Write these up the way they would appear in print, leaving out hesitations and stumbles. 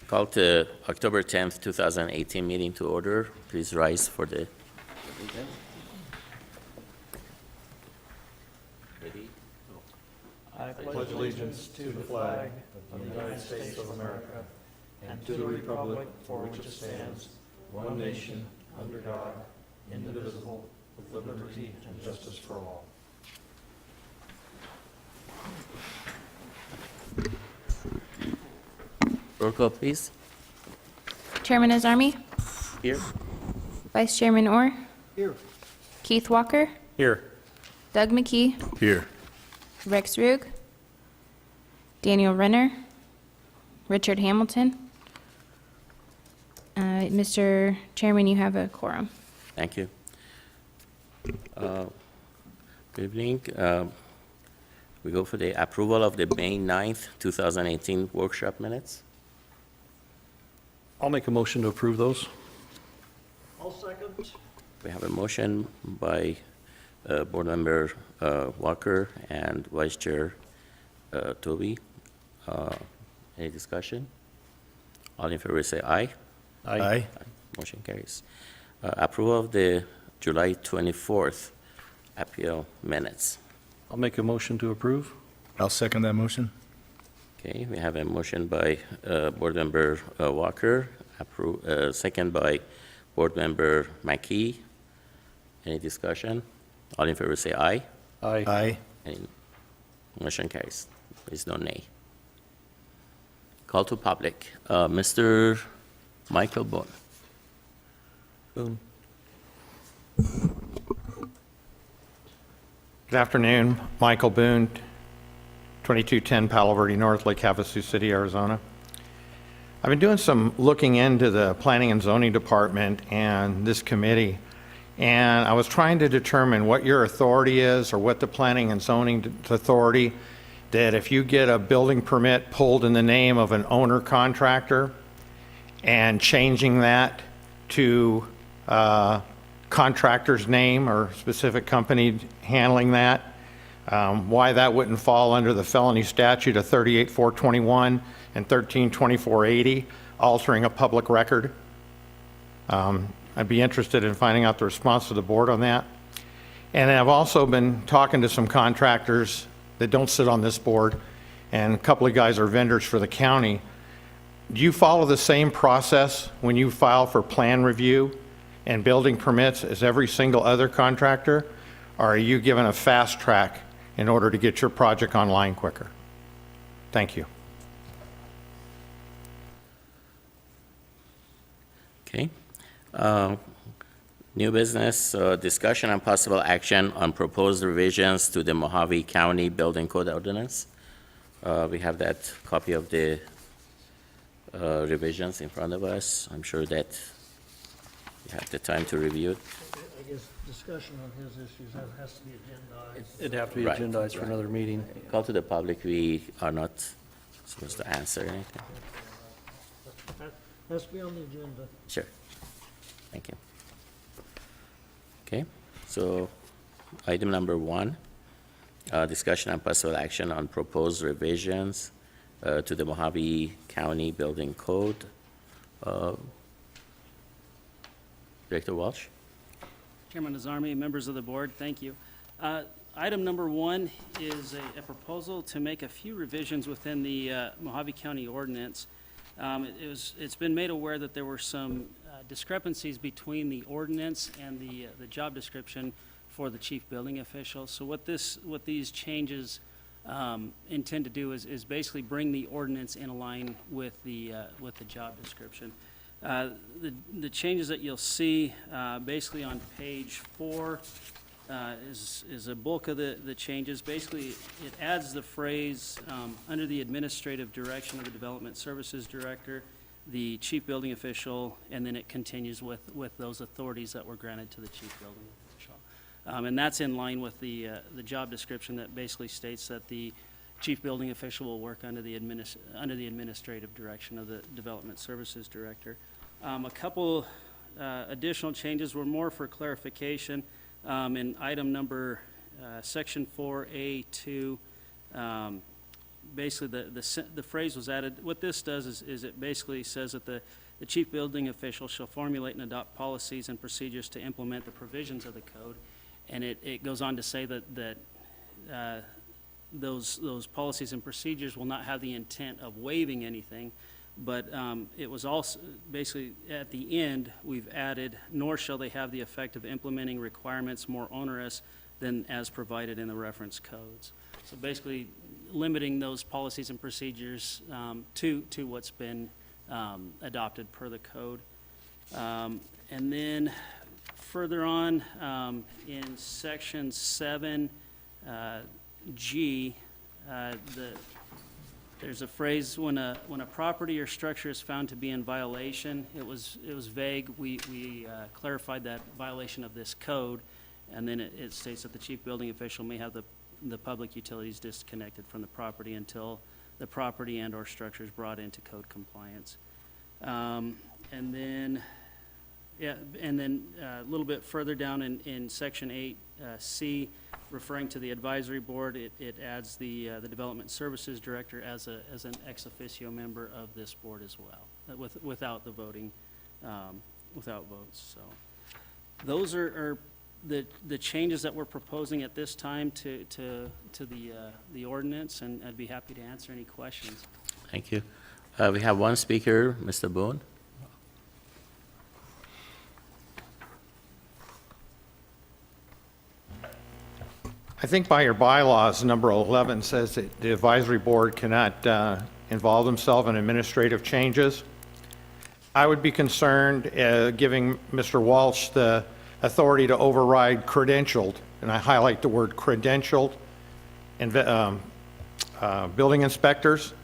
Call to October 10th, 2018 meeting to order. Please rise for the. Ready? I pledge allegiance to the flag of the United States of America and to the republic for which it stands, one nation, under God, indivisible, with liberty and justice for all. Roll call, please. Chairman Azarmi, Here. Vice Chairman Orr, Here. Keith Walker, Here. Doug McKee, Here. Rex Rug, Daniel Renner, Richard Hamilton. Mr. Chairman, you have a quorum. Thank you. Good evening. We go for the approval of the May 9th, 2018 workshop minutes. I'll make a motion to approve those. I'll second. We have a motion by Board Member Walker and Vice Chair Toby. Any discussion? All in favor say aye. Aye. Motion carries. Approval of the July 24th appeal minutes. I'll make a motion to approve. I'll second that motion. Okay, we have a motion by Board Member Walker, second by Board Member McKee. Any discussion? All in favor say aye. Aye. Aye. Any motion carries. There is no nay. Call to public. Mr. Michael Boone. Boone. Good afternoon, Michael Boone, 2210 Palo Verde North, Lake Havasu City, Arizona. I've been doing some looking into the Planning and Zoning Department and this committee, and I was trying to determine what your authority is or what the Planning and Zoning Authority, that if you get a building permit pulled in the name of an owner contractor and changing that to contractor's name or specific company handling that, why that wouldn't fall under the felony statute of 38-421 and 13-2480, altering a public record. I'd be interested in finding out the response of the board on that. And I've also been talking to some contractors that don't sit on this board, and a couple of guys are vendors for the county. Do you follow the same process when you file for plan review and building permits as every single other contractor? Or are you given a fast track in order to get your project online quicker? Thank you. Okay. New business, discussion and possible action on proposed revisions to the Mojave County Building Code Ordinance. We have that copy of the revisions in front of us. I'm sure that you have the time to review it. I guess discussion on his issues, that has to be agendized. It'd have to be Right, agendized for right. another meeting. Call to the public, we are not supposed to answer anything. That has to be on the agenda. Sure. Thank you. Okay, so item number 1, discussion and possible action on proposed revisions to the Mojave County Building Code. Director Walsh? Chairman Azarmi, members of the board, thank you. Item number 1 is a proposal to make a few revisions within the Mojave County ordinance. It's been made aware that there were some discrepancies between the ordinance and the job description for the chief building official. So what these changes intend to do is basically bring the ordinance in line with the job description. The changes that you'll see basically on page 4 is a bulk of the changes. Basically, it adds the phrase under the administrative direction of the Development Services Director, the chief building official, and then it continues with those authorities that were granted to the chief building official. And that's in line with the job description that basically states that the chief building official will work under the administrative direction of the Development Services Director. A couple additional changes were more for clarification. In item number section 4A2, basically, the phrase was added. What this does is it basically says that the chief building official shall formulate and adopt policies and procedures to implement the provisions of the code. And it goes on to say that those policies and procedures will not have the intent of waiving anything, but it was also, basically, at the end, we've added, nor shall they have the effect of implementing requirements more onerous than as provided in the reference codes. So basically, limiting those policies and procedures to what's been adopted per the code. And then further on, in section 7, G, there's a phrase, when a property or structure is found to be in violation, it was vague. We clarified that violation of this code, and then it states that the chief building official may have the public utilities disconnected from the property until the property and/or structure is brought into code compliance. And then a little bit further down in section 8C, referring to the advisory board, it adds the development services director as an ex officio member of this board as well, without the voting, without votes. So those are the changes that we're proposing at this time to the ordinance, and I'd be happy to answer any questions. Thank you. We have one speaker, Mr. Boone. I think by your bylaws, number 11 says that the advisory board cannot involve themselves in administrative changes. I would be concerned giving Mr. Walsh the authority to override credentialed, and I highlight the word credentialed, building inspectors.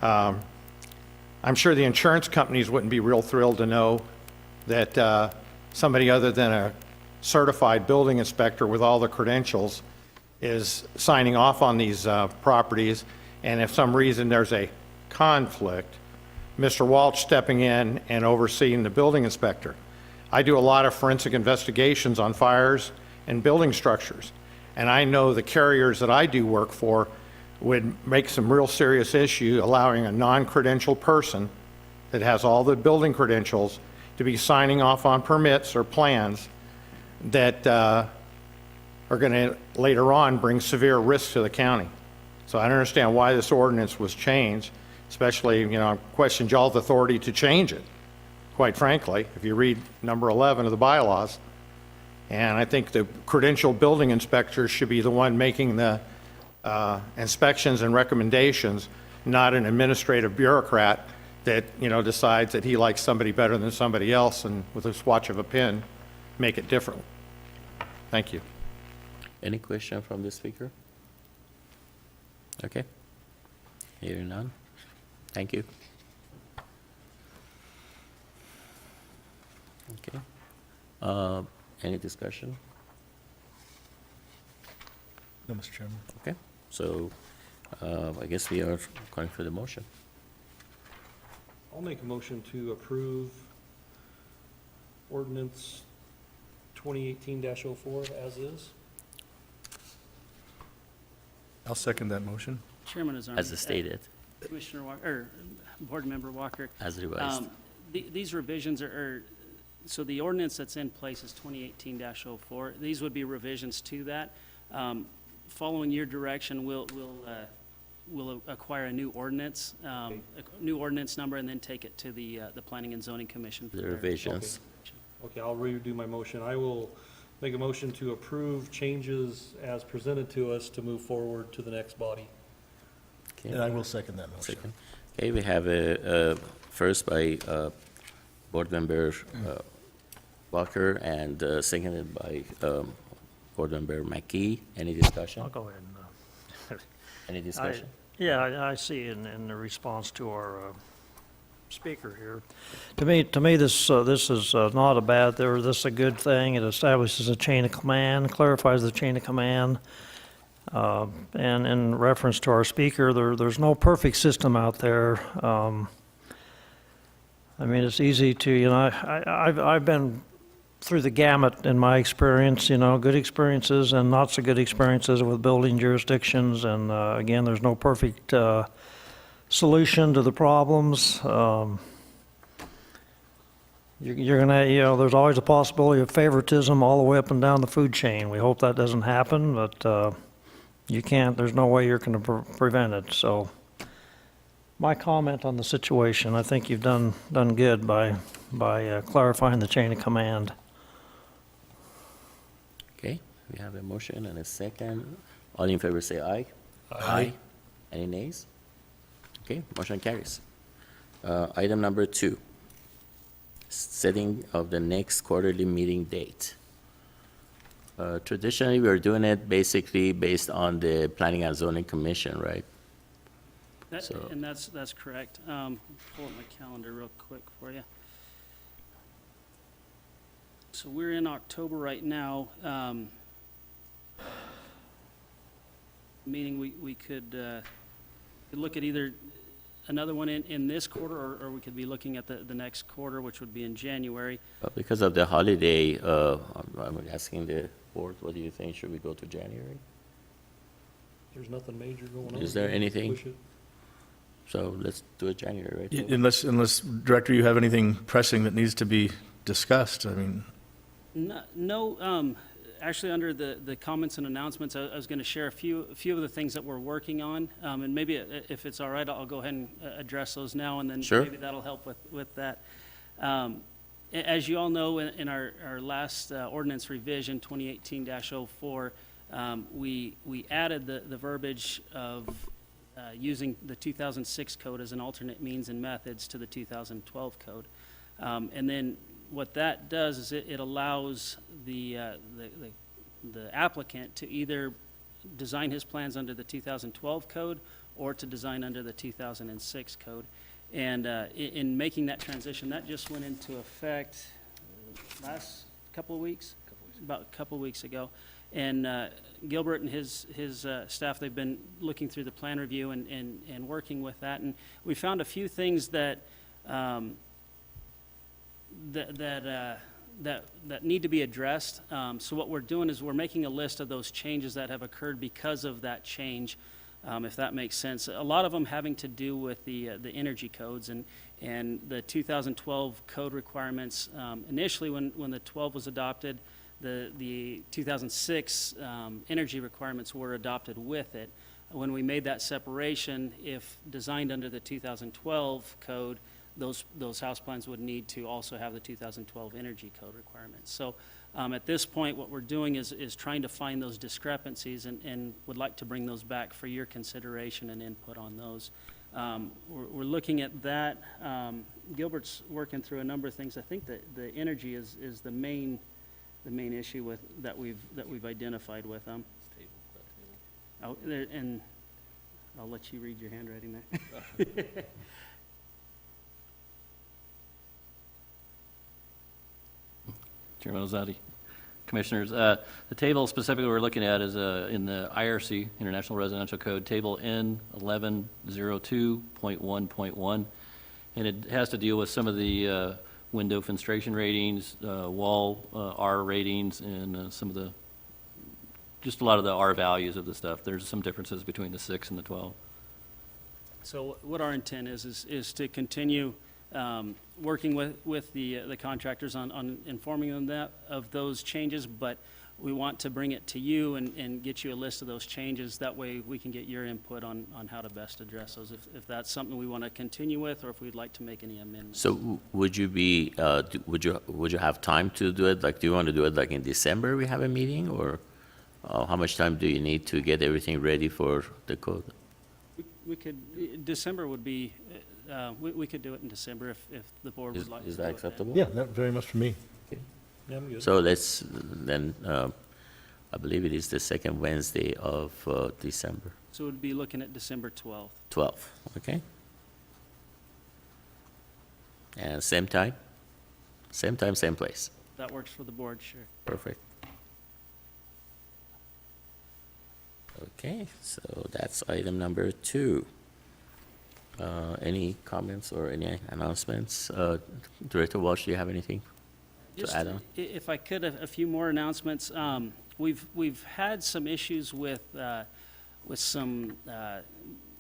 I'm sure the insurance companies wouldn't be real thrilled to know that somebody other than a certified building inspector with all the credentials is signing off on these properties, and if some reason there's a conflict, Mr. Walsh stepping in and overseeing the building inspector. I do a lot of forensic investigations on fires and building structures, and I know the carriers that I do work for would make some real serious issue allowing a non-credentialed person that has all the building credentials to be signing off on permits or plans that are going to later on bring severe risks to the county. So I don't understand why this ordinance was changed, especially, I questioned y'all's authority to change it, quite frankly, if you read number 11 of the bylaws. And I think the credentialed building inspector should be the one making the inspections and recommendations, not an administrative bureaucrat that, decides that he likes somebody better than somebody else and with a swatch of a pen, make it different. Thank you. Any question from the speaker? Okay. Hearing none. Thank you. Okay. Any discussion? No, Mr. Chairman. Okay. So I guess we are going for the motion. I'll make a motion to approve ordinance 2018-04 as is. I'll second that motion. Chairman Azarmi. As stated, Commissioner Walker, or Board Member Walker. as revised. These revisions are, so the ordinance that's in place is 2018-04. These would be revisions to that. Following your direction, we'll acquire a new ordinance, a new ordinance number, and then take it to the Planning and Zoning Commission. for The their- revisions. Okay, I'll redo my motion. I will make a motion to approve changes as presented to us to move forward to the next body. Okay. And I will second that motion. Second. Okay, we have a first by Board Member Walker and seconded by Board Member McKee. Any discussion? I'll go ahead and, Any discussion? I see in the response to our speaker here. To me, this is not a bad, this is a good thing. It establishes a chain of command, clarifies the chain of command. And in reference to our speaker, there's no perfect system out there. It's easy to, I've been through the gamut in my experience, you know, good experiences and not so good experiences with building jurisdictions. And again, there's no perfect solution to the problems. You're going to, you know, there's always a possibility of favoritism all the way up and down the food chain. We hope that doesn't happen, but you can't, there's no way you're going to prevent it. So my comment on the situation, I think you've done good by clarifying the chain of command. Okay, we have a motion and a second. All in favor say aye. Aye. Any nays? Okay, motion carries. Item number 2, setting of the next quarterly meeting date. Traditionally, we're doing it basically based on the Planning and Zoning Commission, right? So- And that's correct. Pull up my calendar real quick for you. So we're in October right now. Meaning we could look at either another one in this quarter, or we could be looking at the next quarter, which would be in January. But because of the holiday, I'm asking the board, what do you think? Should we go to January? There's nothing major going on. Is there anything? Push it. So let's do it January, right? Phil? Unless, Director, you have anything pressing that needs to be discussed, I mean, No, actually, under the comments and announcements, I was going to share a few of the things that we're working on. And maybe if it's all right, I'll go ahead and address those now, and then Sure. maybe that'll help with that. As you all know, in our last ordinance revision, 2018-04, we added the verbiage of using the 2006 code as an alternate means and methods to the 2012 code. And then what that does is it allows the applicant to either design his plans under the 2012 code or to design under the 2006 code. And in making that transition, that just went into effect last couple of weeks, about a couple of weeks ago. And Gilbert and his staff, they've been looking through the plan review and working with that. And we found a few things that that need to be addressed. So what we're doing is we're making a list of those changes that have occurred because of that change, if that makes sense. A lot of them having to do with the energy codes and the 2012 code requirements. Initially, when the 12 was adopted, the 2006 energy requirements were adopted with it. When we made that separation, if designed under the 2012 code, those house plans would need to also have the 2012 energy code requirements. So at this point, what we're doing is trying to find those discrepancies and would like to bring those back for your consideration and input on those. We're looking at that. Gilbert's working through a number of things. I think that the energy is the main issue that we've identified with them. And I'll let you read your handwriting there. Chairman Ozadi, Commissioners, the table specifically we're looking at is in the IRC, International Residential Code, Table N1102.1.1, and it has to deal with some of the window fenestration ratings, wall R ratings, and some of the, just a lot of the R values of the stuff. There's some differences between the 6 and the 12. So what our intent is to continue working with the contractors on informing them of those changes, but we want to bring it to you and get you a list of those changes. That way we can get your input on how to best address those, if that's something we want to continue with, or if we'd like to make any amendments. So would you be, would you have time to do it? Like, do you want to do it like in December we have a meeting, or how much time do you need to get everything ready for the code? We could, December would be, we could do it in December if the board would like to. Is that acceptable? Yeah, that very much for me. Yeah, I'm good. So let's, then, I believe it is the second Wednesday of December, So we'd be looking at December 12th. 12th, okay? And same time? Same time, same place. That works for the board, sure. Perfect. Okay, so that's item number 2. Any comments or any announcements? Director Walsh, do you have anything? Just, add on? If I could, a few more announcements. We've had some issues with some,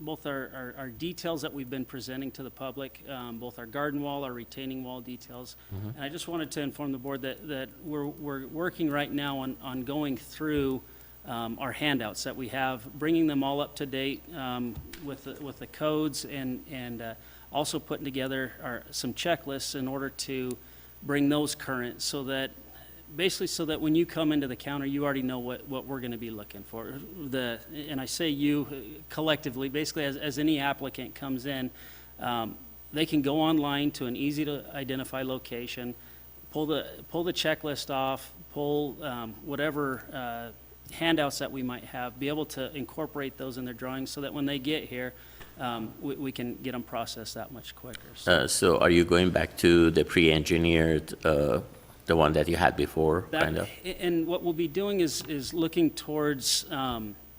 both our details that we've been presenting to the public, both our garden wall, our retaining wall details. And I just wanted to inform the board that we're working right now on going through our handouts that we have, bringing them all up to date with the codes, and also putting together some checklists in order to bring those current, so that when you come into the counter, you already know what we're going to be looking for. And I say you collectively, basically as any applicant comes in, they can go online to an easy-to-identify location, pull the checklist off, pull whatever handouts that we might have, be able to incorporate those in their drawings so that when they get here, we can get them processed that much quicker. So are you going back to the pre-engineered, the one that you had before, kind of? And what we'll be doing is looking towards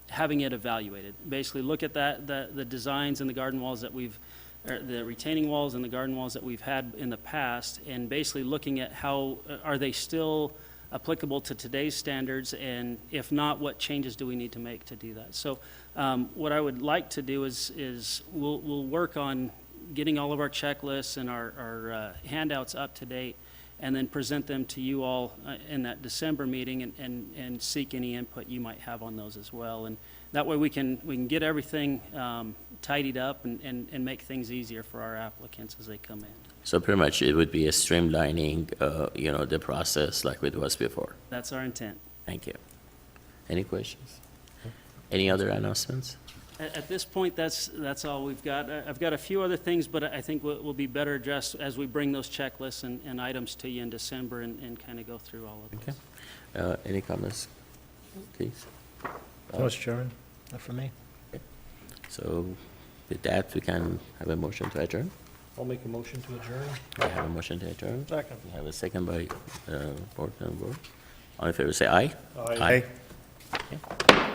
having it evaluated. Basically, look at the designs and the garden walls that the retaining walls and the garden walls that we've had in the past, and basically looking at how, are they still applicable to today's standards, and if not, what changes do we need to make to do that? So what I would like to do is we'll work on getting all of our checklists and our handouts up to date, and then present them to you all in that December meeting, and seek any input you might have on those as well. And that way we can get everything tidied up and make things easier for our applicants as they come in. So pretty much it would be a streamlining, the process like it was before. That's our intent. Thank you. Any questions? Any other announcements? At this point, that's all we've got. I've got a few other things, but I think will be better addressed as we bring those checklists and items to you in December, and kind of go through all of those. Okay. Any comments, please? Mr. Chairman, not for me. So with that, we can have a motion to adjourn. I'll make a motion to adjourn. We have a motion to adjourn. Second. We have a second by Board Member. All in favor, say aye. Aye. Okay.